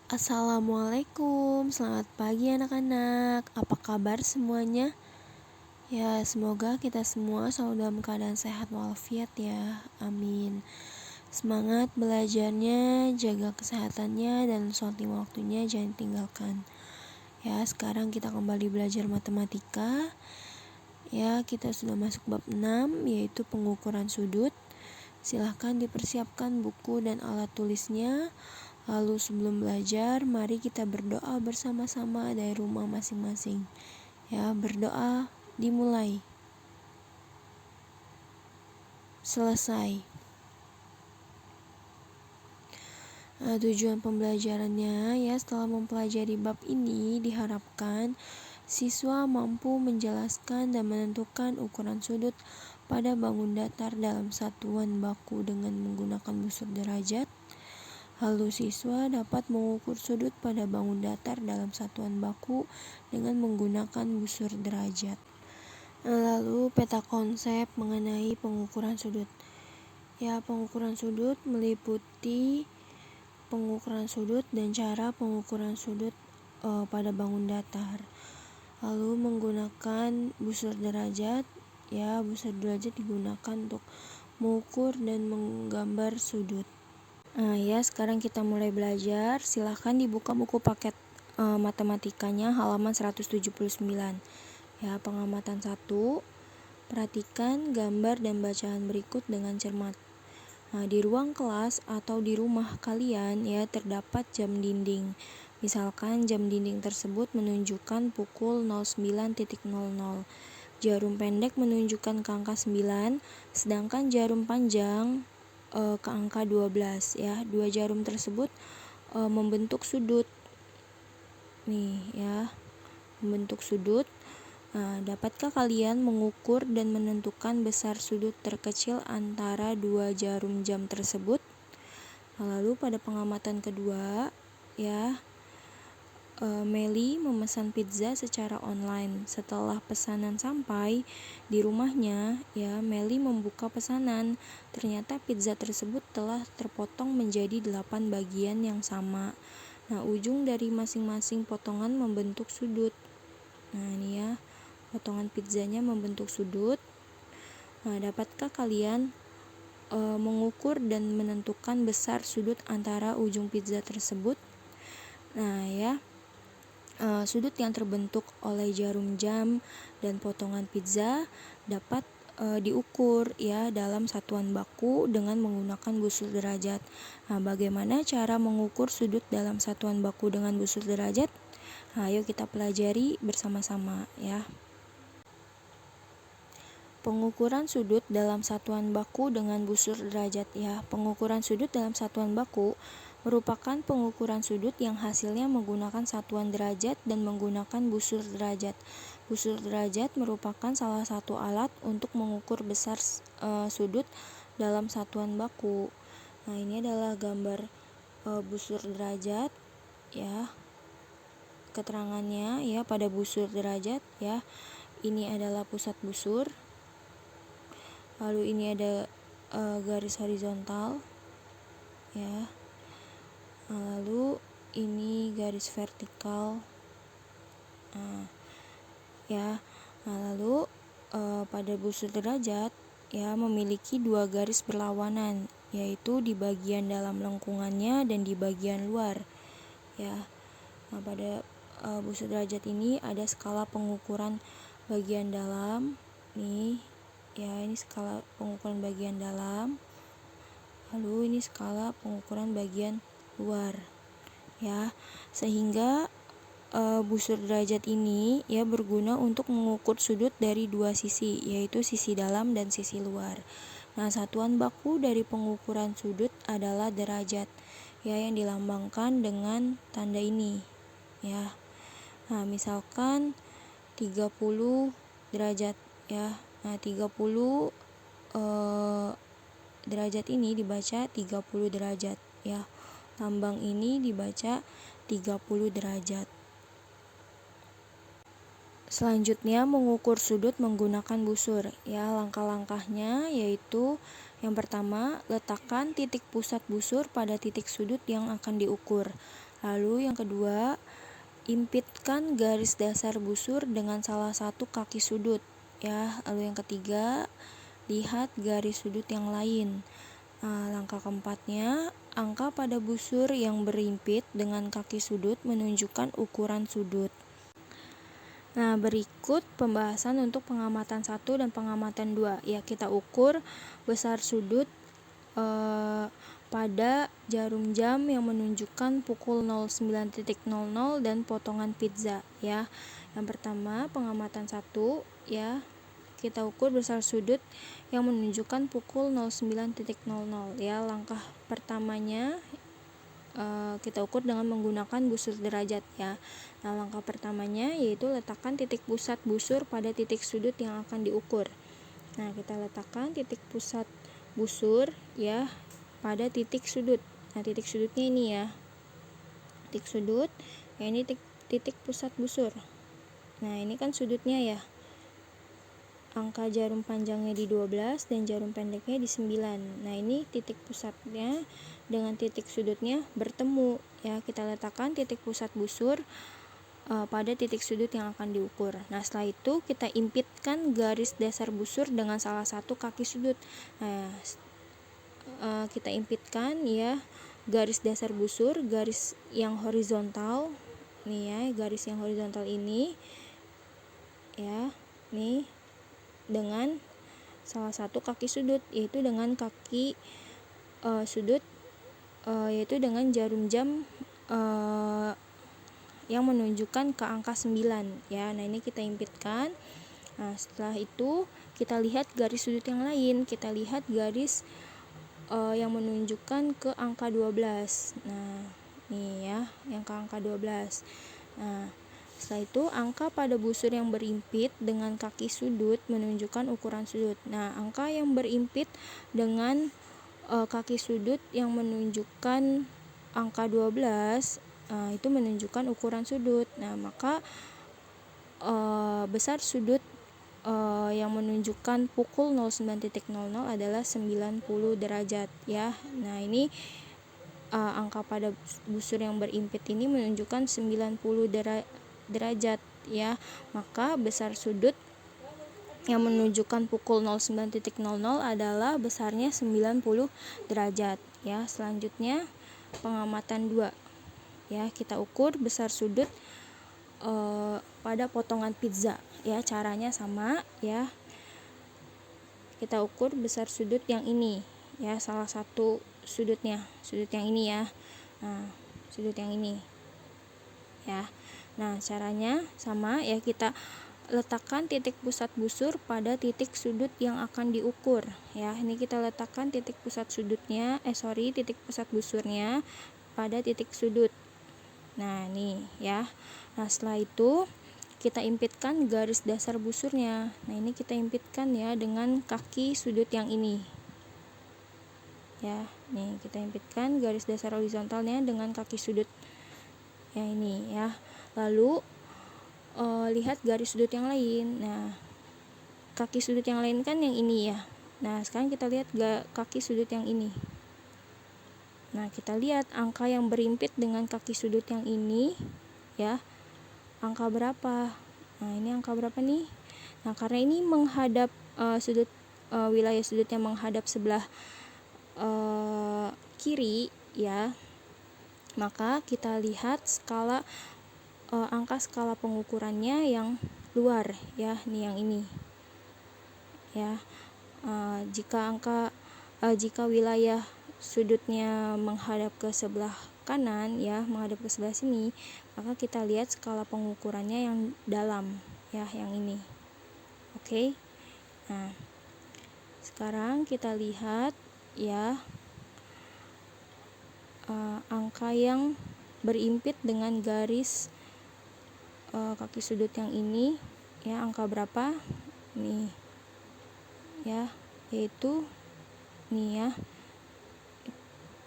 Assalamualaikum, selamat pagi anak-anak. Apa kabar semuanya? Ya, semoga kita semua selalu dalam keadaan sehat walafiat ya. Amin. Semangat belajarnya, jaga kesehatannya, dan sholat lima waktunya jangan tinggalkan. Ya, sekarang kita kembali belajar matematika. Ya, kita sudah masuk bab 6, yaitu pengukuran sudut. Silahkan dipersiapkan buku dan alat tulisnya. Lalu sebelum belajar, mari kita berdoa bersama-sama dari rumah masing-masing. Ya, berdoa dimulai. Selesai. Tujuan pembelajarannya ya setelah mempelajari bab ini diharapkan siswa mampu menjelaskan dan menentukan ukuran sudut pada bangun datar dalam satuan baku dengan menggunakan busur derajat. Lalu siswa dapat mengukur sudut pada bangun datar dalam satuan baku dengan menggunakan busur derajat. Lalu peta konsep mengenai pengukuran sudut. Ya, pengukuran sudut meliputi pengukuran sudut dan cara pengukuran sudut pada bangun datar. Lalu menggunakan busur derajat. Ya, busur derajat digunakan untuk mengukur dan menggambar sudut. Ya, sekarang kita mulai belajar. Silahkan dibuka buku paket matematikanya halaman 179. Ya, pengamatan 1. Perhatikan gambar dan bacaan berikut dengan cermat. Di ruang kelas atau di rumah kalian ya terdapat jam dinding. Misalkan jam dinding tersebut menunjukkan pukul 09.00. Jarum pendek menunjukkan ke angka 9, sedangkan jarum panjang ke angka 12 ya. Dua jarum tersebut membentuk sudut. Nih ya, membentuk sudut. Dapatkah kalian mengukur dan menentukan besar sudut terkecil antara dua jarum jam tersebut? Lalu pada pengamatan kedua ya, Meli memesan pizza secara online. Setelah pesanan sampai di rumahnya, ya Meli membuka pesanan. Ternyata pizza tersebut telah terpotong menjadi 8 bagian yang sama. Ujung dari masing-masing potongan membentuk sudut. Ini ya, potongan pizzanya membentuk sudut. Dapatkah kalian mengukur dan menentukan besar sudut antara ujung pizza tersebut? Sudut yang terbentuk oleh jarum jam dan potongan pizza dapat diukur ya dalam satuan baku dengan menggunakan busur derajat. Bagaimana cara mengukur sudut dalam satuan baku dengan busur derajat? Ayo kita pelajari bersama-sama ya. Pengukuran sudut dalam satuan baku dengan busur derajat ya. Pengukuran sudut dalam satuan baku merupakan pengukuran sudut yang hasilnya menggunakan satuan derajat dan menggunakan busur derajat. Busur derajat merupakan salah satu alat untuk mengukur besar sudut dalam satuan baku. Ini adalah gambar busur derajat ya. Keterangannya ya pada busur derajat ya. Ini adalah pusat busur. Lalu ini ada garis horizontal ya. Lalu ini garis vertikal. Lalu pada busur derajat ya memiliki dua garis berlawanan, yaitu di bagian dalam lengkungannya dan di bagian luar ya. Pada busur derajat ini ada skala pengukuran bagian dalam nih ya, ini skala pengukuran bagian dalam. Lalu ini skala pengukuran bagian luar ya, sehingga busur derajat ini ya berguna untuk mengukur sudut dari dua sisi, yaitu sisi dalam dan sisi luar. Satuan baku dari pengukuran sudut adalah derajat ya, yang dilambangkan dengan tanda ini ya. Misalkan 30 derajat ya. 30 derajat ini dibaca 30 derajat ya. Lambang ini dibaca 30 derajat. Selanjutnya mengukur sudut menggunakan busur ya. Langkah-langkahnya yaitu yang pertama, letakkan titik pusat busur pada titik sudut yang akan diukur. Lalu yang kedua, impitkan garis dasar busur dengan salah satu kaki sudut, ya. Lalu yang ketiga, lihat garis sudut yang lain. Langkah keempatnya, angka pada busur yang berimpit dengan kaki sudut menunjukkan ukuran sudut. Nah, berikut pembahasan untuk pengamatan 1 dan pengamatan 2. Ya, kita ukur besar sudut pada jarum jam yang menunjukkan pukul 09.00 dan potongan pizza, ya. Yang pertama, pengamatan 1, ya. Kita ukur besar sudut yang menunjukkan pukul 09.00, ya. Langkah pertamanya kita ukur dengan menggunakan busur derajat, ya. Nah, langkah pertamanya yaitu letakkan titik pusat busur pada titik sudut yang akan diukur. Nah, kita letakkan titik pusat busur, ya, pada titik sudut. Nah, titik sudutnya ini, ya. Titik sudut, ya, ini titik pusat busur. Nah, ini kan sudutnya, ya. Angka jarum panjangnya di 12 dan jarum pendeknya di 9. Nah, ini titik pusatnya dengan titik sudutnya bertemu, ya. Kita letakkan titik pusat busur pada titik sudut yang akan diukur. Nah, setelah itu kita impitkan garis dasar busur dengan salah satu kaki sudut. Nah, kita impitkan, ya, garis dasar busur, garis yang horizontal nih, ya, garis yang horizontal ini, ya, nih, dengan salah satu kaki sudut, yaitu dengan kaki sudut, yaitu dengan jarum jam yang menunjukkan ke angka 9, ya. Nah, ini kita impitkan. Nah, setelah itu kita lihat garis sudut yang lain. Kita lihat garis yang menunjukkan ke angka 12. Nah, nih, ya, yang ke angka 12. Nah, setelah itu angka pada busur yang berimpit dengan kaki sudut menunjukkan ukuran sudut. Nah, angka yang berimpit dengan kaki sudut yang menunjukkan angka 12 itu menunjukkan ukuran sudut. Nah, maka besar sudut yang menunjukkan pukul 09.00 adalah 90 derajat, ya. Nah, ini angka pada busur yang berimpit ini menunjukkan 90 derajat, ya. Maka besar sudut yang menunjukkan pukul 09.00 adalah besarnya 90 derajat, ya. Selanjutnya pengamatan 2, ya. Kita ukur besar sudut pada potongan pizza, ya. Caranya sama, ya. Kita ukur besar sudut yang ini, ya, salah satu sudutnya, sudut yang ini, ya. Nah, sudut yang ini, ya. Nah, caranya sama, ya. Kita letakkan titik pusat busur pada titik sudut yang akan diukur, ya. Ini kita letakkan titik pusat sudutnya, titik pusat busurnya pada titik sudut. Nah, nih, ya. Nah, setelah itu kita impitkan garis dasar busurnya. Nah, ini kita impitkan, ya, dengan kaki sudut yang ini, ya. Nih, kita impitkan garis dasar horizontalnya dengan kaki sudut yang ini, ya. Lalu lihat garis sudut yang lain. Nah, kaki sudut yang lain kan yang ini, ya. Nah, sekarang kita lihat kaki sudut yang ini. Nah, kita lihat angka yang berimpit dengan kaki sudut yang ini, ya. Angka berapa? Nah, ini angka berapa nih? Nah, karena ini menghadap sudut wilayah sudutnya menghadap sebelah kiri, ya. Maka kita lihat skala angka skala pengukurannya yang luar, ya. Nih, yang ini, ya. Jika wilayah sudutnya menghadap ke sebelah kanan, ya, menghadap ke sebelah sini, maka kita lihat skala pengukurannya yang dalam, ya, yang ini. Oke. Nah, sekarang kita lihat, ya, angka yang berimpit dengan garis kaki sudut yang ini, ya. Angka berapa? Nih, ya, yaitu nih, ya,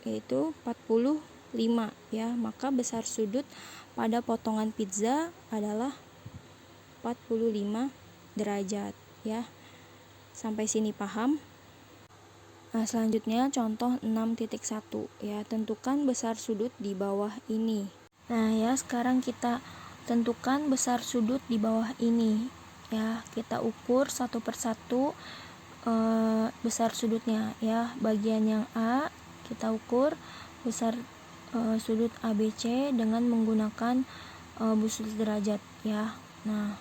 yaitu 45, ya. Maka besar sudut pada potongan pizza adalah 45 derajat, ya. Sampai sini paham? Nah, selanjutnya contoh 6.1, ya. Tentukan besar sudut di bawah ini. Nah ya, sekarang kita tentukan besar sudut di bawah ini ya. Kita ukur satu persatu besar sudutnya ya. Bagian yang A kita ukur besar sudut ABC dengan menggunakan busur derajat ya. Nah,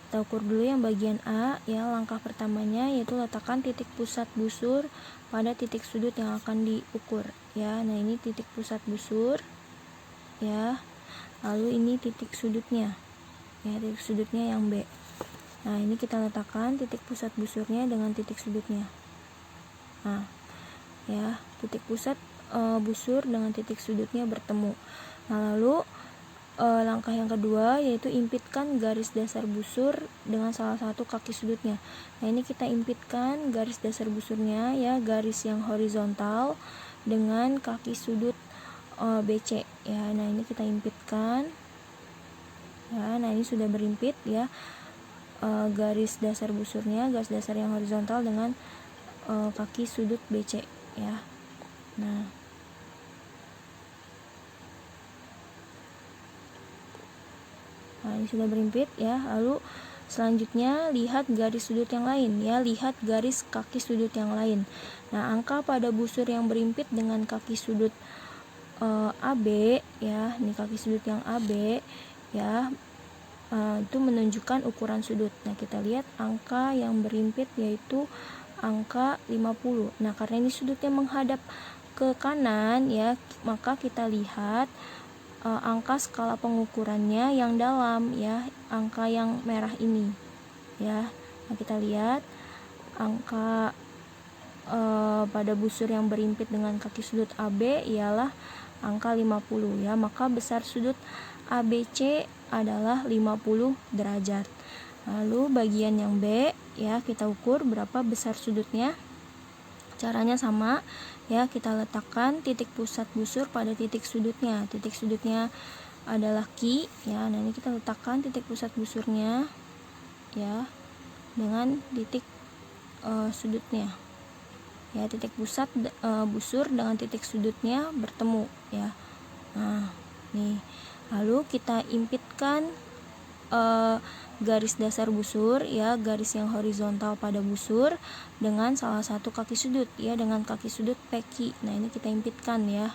kita ukur dulu yang bagian A ya. Langkah pertamanya yaitu letakkan titik pusat busur pada titik sudut yang akan diukur ya. Nah, ini titik pusat busur ya. Lalu ini titik sudutnya ya, titik sudutnya yang B. Nah, ini kita letakkan titik pusat busurnya dengan titik sudutnya. Nah, ya, titik pusat busur dengan titik sudutnya bertemu. Nah, lalu langkah yang kedua yaitu impitkan garis dasar busur dengan salah satu kaki sudutnya. Nah, ini kita impitkan garis dasar busurnya ya, garis yang horizontal dengan kaki sudut BC ya. Nah, ini kita impitkan ya. Nah, ini sudah berimpit ya, garis dasar busurnya, garis dasar yang horizontal dengan kaki sudut BC ya. Nah, ini sudah berimpit ya. Lalu selanjutnya lihat garis sudut yang lain ya, lihat garis kaki sudut yang lain. Nah, angka pada busur yang berimpit dengan kaki sudut AB ya, ini kaki sudut yang AB ya, itu menunjukkan ukuran sudut. Nah, kita lihat angka yang berimpit yaitu angka 50. Nah, karena ini sudutnya menghadap ke kanan ya, maka kita lihat angka skala pengukurannya yang dalam ya, angka yang merah ini ya. Nah, kita lihat angka pada busur yang berimpit dengan kaki sudut AB ialah angka 50 ya, maka besar sudut ABC adalah 50 derajat. Lalu bagian yang B ya, kita ukur berapa besar sudutnya. Caranya sama ya, kita letakkan titik pusat busur pada titik sudutnya. Titik sudutnya adalah Q ya. Nah, ini kita letakkan titik pusat busurnya ya dengan titik sudutnya ya. Titik pusat busur dengan titik sudutnya bertemu ya. Nah, nih. Lalu kita impitkan garis dasar busur ya, garis yang horizontal pada busur dengan salah satu kaki sudut ya, dengan kaki sudut PQ. Nah, ini kita impitkan ya.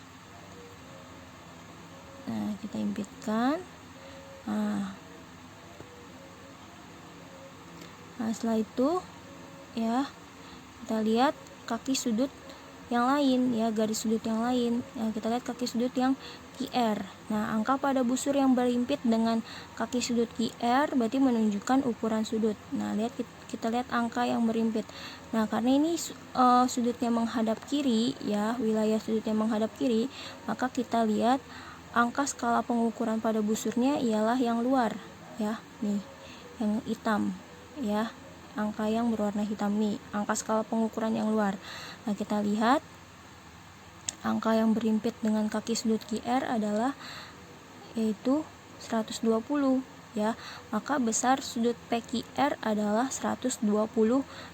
Nah, kita impitkan. Nah, setelah itu ya, kita lihat kaki sudut yang lain ya, garis sudut yang lain. Nah, kita lihat kaki sudut yang QR. Nah, angka pada busur yang berimpit dengan kaki sudut QR berarti menunjukkan ukuran sudut. Nah, kita lihat angka yang berimpit. Nah, karena ini sudutnya menghadap kiri ya, wilayah sudutnya menghadap kiri, maka kita lihat angka skala pengukuran pada busurnya ialah yang luar ya, nih, yang hitam ya. Angka yang berwarna hitam nih, angka skala pengukuran yang luar. Nah, kita lihat angka yang berimpit dengan kaki sudut QR adalah yaitu 120 ya. Maka besar sudut PQR adalah 120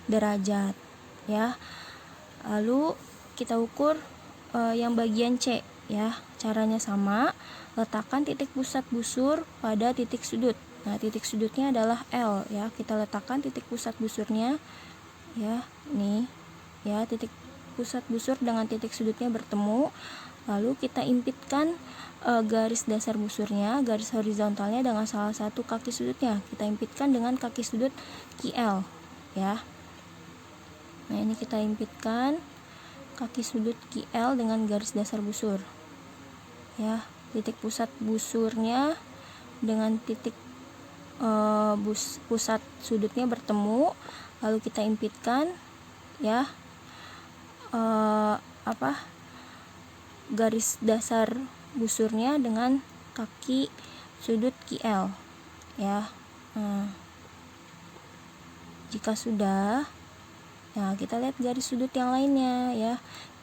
derajat ya. Lalu kita ukur yang bagian C ya. Caranya sama, letakkan titik pusat busur pada titik sudut. Nah, titik sudutnya adalah L ya. Kita letakkan titik pusat busurnya ya, nih ya, titik pusat busur dengan titik sudutnya bertemu. Lalu kita impitkan garis dasar busurnya, garis horizontalnya dengan salah satu kaki sudutnya. Kita impitkan dengan kaki sudut QL ya. Nah, ini kita impitkan kaki sudut QL dengan garis dasar busur ya. Titik pusat busurnya dengan titik pusat sudutnya bertemu. Lalu kita impitkan ya garis dasar busurnya dengan kaki sudut QL ya. Jika sudah, nah, kita lihat garis sudut yang lainnya ya.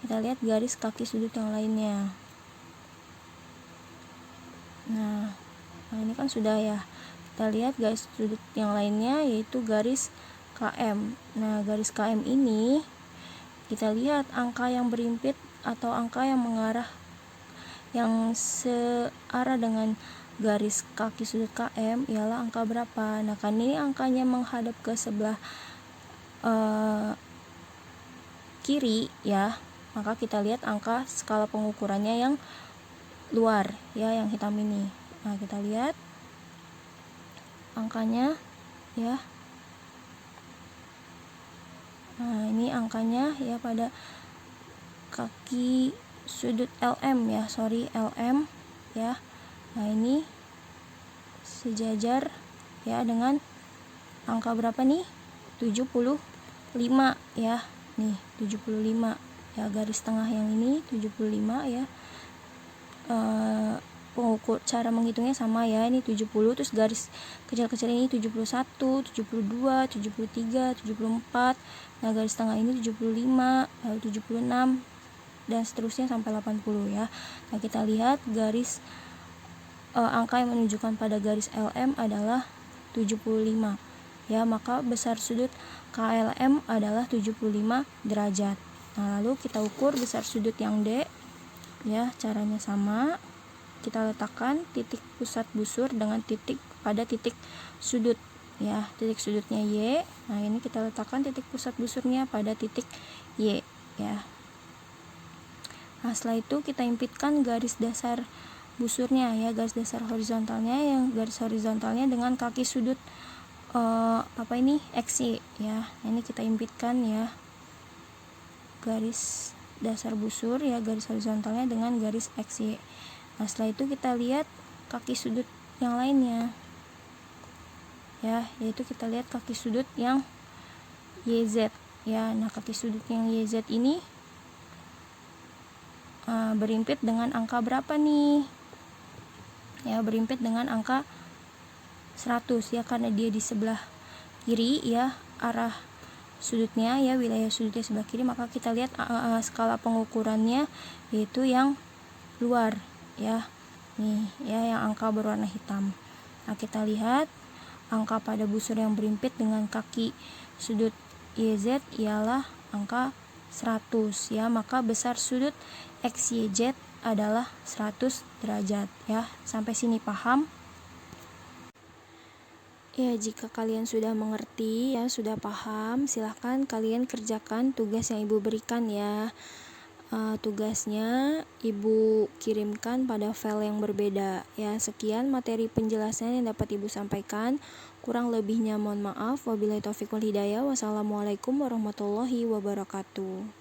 Kita lihat garis kaki sudut yang lainnya. Nah, ini kan sudah ya. Kita lihat garis sudut yang lainnya yaitu garis KM. Nah, garis KM ini kita lihat angka yang berimpit atau angka yang mengarah yang searah dengan garis kaki sudut KM ialah angka berapa. Nah, kan ini angkanya menghadap ke sebelah kiri ya, maka kita lihat angka skala pengukurannya yang luar ya, yang hitam ini. Nah, kita lihat angkanya ya. Nah, ini angkanya ya pada kaki sudut LM ya, LM ya. Nah, ini sejajar ya dengan angka berapa nih? 75 ya. Nih, 75 ya, garis tengah yang ini 75 ya. Pengukur cara menghitungnya sama ya, ini 70, terus garis kecil-kecil ini 71, 72, 73, 74. Nah, garis tengah ini 75, lalu 76 dan seterusnya sampai 80 ya. Nah, kita lihat garis angka yang menunjukkan pada garis LM adalah 75 ya, maka besar sudut KLM adalah 75 derajat. Nah, lalu kita ukur besar sudut yang D ya, caranya sama. Kita letakkan titik pusat busur dengan titik pada titik sudut ya, titik sudutnya Y. Nah, ini kita letakkan titik pusat busurnya pada titik Y ya. Nah, setelah itu kita impitkan garis dasar busurnya ya, garis dasar horizontalnya, yang garis horizontalnya dengan kaki sudut XY ya. Ini kita impitkan ya, garis dasar busur ya, garis horizontalnya dengan garis XY. Nah, setelah itu kita lihat kaki sudut yang lainnya ya, yaitu kita lihat kaki sudut yang YZ ya. Nah, kaki sudut yang YZ ini berimpit dengan angka berapa nih ya? Berimpit dengan angka 100 ya, karena dia di sebelah kiri ya, arah sudutnya ya, wilayah sudutnya sebelah kiri, maka kita lihat skala pengukurannya yaitu yang luar ya. Nih ya, yang angka berwarna hitam. Nah, kita lihat angka pada busur yang berimpit dengan kaki sudut YZ ialah angka 100 ya, maka besar sudut XYZ adalah 100 derajat ya. Sampai sini paham? Ya, jika kalian sudah mengerti ya, sudah paham, silahkan kalian kerjakan tugas yang Ibu berikan ya. Tugasnya Ibu kirimkan pada file yang berbeda ya. Sekian materi penjelasan yang dapat Ibu sampaikan. Kurang lebihnya mohon maaf. Wabillahi taufiq wal hidayah. Wassalamualaikum warahmatullahi wabarakatuh.